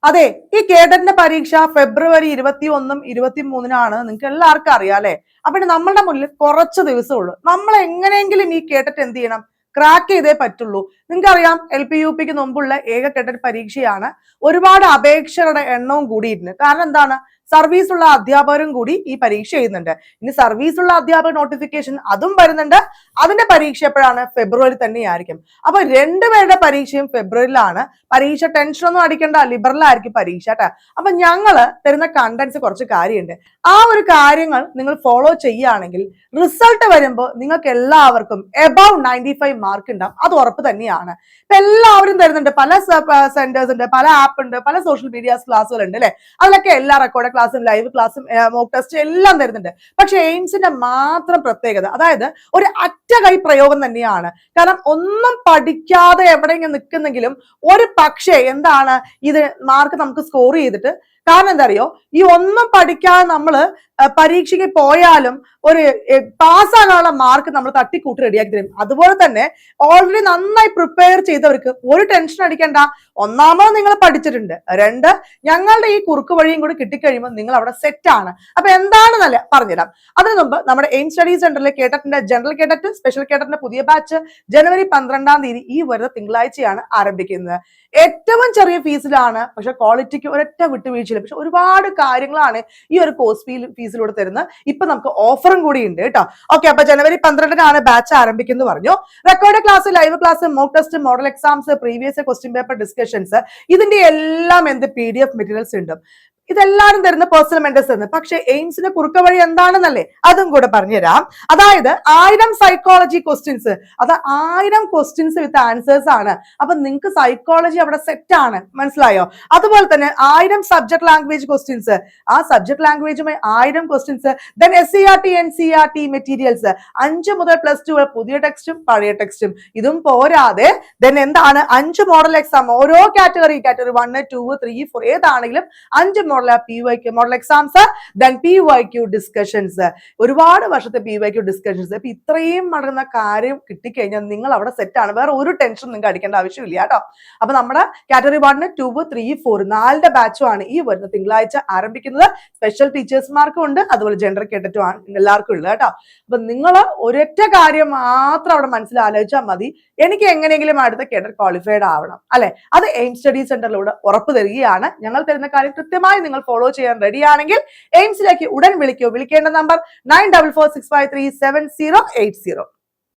അതെ, ഈ കേഡറ്റിന്റെ പരീക്ഷ ഫെബ്രുവരി 21 23 നിങ്ങൾക്ക് എല്ലാവർക്കും അറിയാം അല്ലെ. അപ്പൊ നമ്മളുടെ മുന്നിൽ കുറച്ച് ദിവസമേ ഉള്ളൂ. നമ്മൾ എങ്ങനെയെങ്കിലും ഈ കേഡറ്റ് എന്ത് ചെയ്യണം, ക്രാക്ക് ചെയ്തേ പറ്റുള്ളൂ. നിങ്ങൾക്കറിയാം LP-UPക്ക് മുമ്പുള്ള ഏക കേഡറ്റ് പരീക്ഷയാണ്. ഒരുപാട് അപേക്ഷകരുടെ എണ്ണവും കൂടിയിട്ടുണ്ട്. കാരണം എന്താണ്, സർവീസ് ഉള്ള അധ്യാപകരും കൂടി ഈ പരീക്ഷ എഴുതുന്നുണ്ട്. ഇനി സർവീസ് ഉള്ള അധ്യാപക നോട്ടിഫിക്കേഷൻ അതും വരുന്നുണ്ട്. അതിന്റെ പരീക്ഷ എപ്പോഴാണ്, ഫെബ്രുവരി തന്നെയായിരിക്കും. അപ്പൊ രണ്ടുപേരുടെ പരീക്ഷയും ഫെബ്രുവരിയിലാണ്. പരീക്ഷ ടെൻഷൻ ഒന്നും അടിക്കേണ്ട, ലിബറൽ ആയിരിക്കും പരീക്ഷ കേട്ടോ. അപ്പൊ ഞങ്ങള് തരുന്ന കണ്ടന്റ്സ് കുറച്ച് കാര്യമുണ്ട്. ആ ഒരു കാര്യങ്ങൾ നിങ്ങൾ ഫോളോ ചെയ്യുകയാണെങ്കിൽ റിസൾട്ട് വരുമ്പോൾ നിങ്ങൾക്ക് എല്ലാവർക്കും എബവ് 95 മാർക്ക് ഉണ്ടാവും. അത് ഉറപ്പ് തന്നെയാണ്. ഇപ്പൊ എല്ലാവരും തരുന്നുണ്ട്, പല സെന്റേഴ്സ് ഉണ്ട്, പല ആപ്പ് ഉണ്ട്, പല സോഷ്യൽ മീഡിയാസ് ക്ലാസ്സുകൾ ഉണ്ട് അല്ലെ. അതിലൊക്കെ എല്ലാ റെക്കോർഡ് ക്ലാസ്സും ലൈവ് ക്ലാസ്സും മോക്ക് ടെസ്റ്റ് എല്ലാം തരുന്നുണ്ട്. പക്ഷെ എയിംസിന്റെ മാത്രം പ്രത്യേകത, അതായത് ഒരു അറ്റ കൈ പ്രയോഗം തന്നെയാണ്. കാരണം ഒന്നും പഠിക്കാതെ എവിടെയെങ്കിലും നിൽക്കുന്നെങ്കിലും ഒരു പക്ഷേ എന്താണ് ഇത് മാർക്ക് നമുക്ക് സ്കോർ ചെയ്തിട്ട്, കാരണം എന്താ അറിയോ, ഈ ഒന്നും പഠിക്കാതെ നമ്മള് പരീക്ഷയ്ക്ക് പോയാലും ഒരു പാസ്സാകാനുള്ള മാർക്ക് നമ്മൾ തട്ടിക്കൂട്ടി റെഡിയാക്കി തരും. അതുപോലെ തന്നെ ഓൾറെഡി നന്നായി പ്രിപ്പയർ ചെയ്തവർക്ക് ഒരു ടെൻഷൻ അടിക്കേണ്ട. ഒന്നാമത് നിങ്ങൾ പഠിച്ചിട്ടുണ്ട്, രണ്ട് ഞങ്ങളുടെ ഈ കുറുക്ക് വഴിയും കൂടി കിട്ടിക്കഴിയുമ്പോൾ നിങ്ങൾ അവിടെ സെറ്റ് ആണ്. അപ്പൊ എന്താണെന്നല്ല പറഞ്ഞുതരാം. അതിനു മുമ്പ് നമ്മുടെ എയിം സ്റ്റഡി സെന്ററിലെ കേഡറ്റിന്റെ ജനറൽ കേഡറ്റ്, സ്പെഷ്യൽ കേഡറ്റിന്റെ പുതിയ ബാച്ച് ജനുവരി 12 ഈ വരുന്ന തിങ്കളാഴ്ചയാണ് ആരംഭിക്കുന്നത്. ഏറ്റവും ചെറിയ ഫീസിലാണ്, പക്ഷെ ക്വാളിറ്റിക്ക് ഒരൊറ്റ വിട്ടുവീഴ്ചയില്ല. പക്ഷെ ഒരുപാട് കാര്യങ്ങളാണ് ഈ ഒരു കോഴ്സ് ഫീസിലൂടെ തരുന്നത്. ഇപ്പൊ നമുക്ക് ഓഫറും കൂടി ഉണ്ട് കേട്ടോ. ഓക്കെ, അപ്പൊ ജനുവരി 12 ബാച്ച് ആരംഭിക്കുന്നു പറഞ്ഞു. Record class, live class, mock test, model exams, previous question paper discussions, ഇതിന്റെ എല്ലാം PDF മെറ്റീരിയൽസ് ഉണ്ട്. ഇതെല്ലാരും തരുന്ന പേഴ്സണൽ മെന്റേഴ്സ് തരുന്നത്. പക്ഷെ എയിംസിന്റെ കുറുക്ക വഴി എന്താണെന്നല്ലേ, അതും കൂടെ പറഞ്ഞുതരാം. അതായത് 1000 സൈക്കോളജി ക്വസ്റ്റ്യൻസ്, അത് 1000 ക്വസ്റ്റ്യൻസ് വിത്ത് ആൻസേഴ്സ് ആണ്. അപ്പൊ നിങ്ങൾക്ക് സൈക്കോളജി അവിടെ സെറ്റ് ആണ്, മനസ്സിലായോ? അതുപോലെ തന്നെ 1000 സബ്ജക്ട് ലാംഗ്വേജ് ക്വസ്റ്റ്യൻസ്, ആ സബ്ജക്ട് ലാംഗ്വേജുമായി 1000 questions. Then SCERT NCERT materials 5 മുതൽ +2 പുതിയ ടെക്സ്റ്റും പഴയ ടെക്സ്റ്റും. ഇതും പോരാതെ ദെൻ എന്താണ് 5 മോഡൽ എക്സാം, ഓരോ കാറ്റഗറി 1, 2, 3, 4 ഏതാണെങ്കിലും 5 PYQ model exams, then PYQ discussions, ഒരുപാട് വർഷത്തെ PYQ ഡിസ്കഷൻസ്. ഇപ്പൊ ഇത്രയും നടന്ന കാര്യം കിട്ടിക്കഴിഞ്ഞാൽ നിങ്ങൾ അവിടെ സെറ്റ് ആണ്. വേറെ ഒരു ടെൻഷൻ നിങ്ങൾക്ക് അടിക്കേണ്ട ആവശ്യമില്ല കേട്ടോ. അപ്പൊ നമ്മുടെ കാറ്റഗറി 1, 2, 3, 4 4ന്റെ ബാച്ചുമാണ് ഈ വരുന്ന തിങ്കളാഴ്ച ആരംഭിക്കുന്നത്. സ്പെഷ്യൽ ടീച്ചേഴ്സ്മാർക്കും ഉണ്ട്, അതുപോലെ ജനറൽ കേഡറ്റും ആണ് എല്ലാവർക്കും ഉള്ളത് കേട്ടോ. അപ്പൊ നിങ്ങൾ ഒരൊറ്റ കാര്യം മാത്രം അവിടെ മനസ്സിലാലോചിച്ചാൽ മതി, എനിക്ക് എങ്ങനെയെങ്കിലും അടുത്ത കേഡറ്റ് ക്വാളിഫൈഡ് ആവണം അല്ലെ. അത് എയിം സ്റ്റഡി സെന്ററിലൂടെ ഉറപ്പ് തരികയാണ്. ഞങ്ങൾ തരുന്ന കാര്യം കൃത്യമായി നിങ്ങൾ ഫോളോ ചെയ്യാൻ റെഡിയാണെങ്കിൽ എയിംസിലേക്ക് ഉടൻ വിളിക്കൂ. വിളിക്കേണ്ട നമ്പർ 9446537080.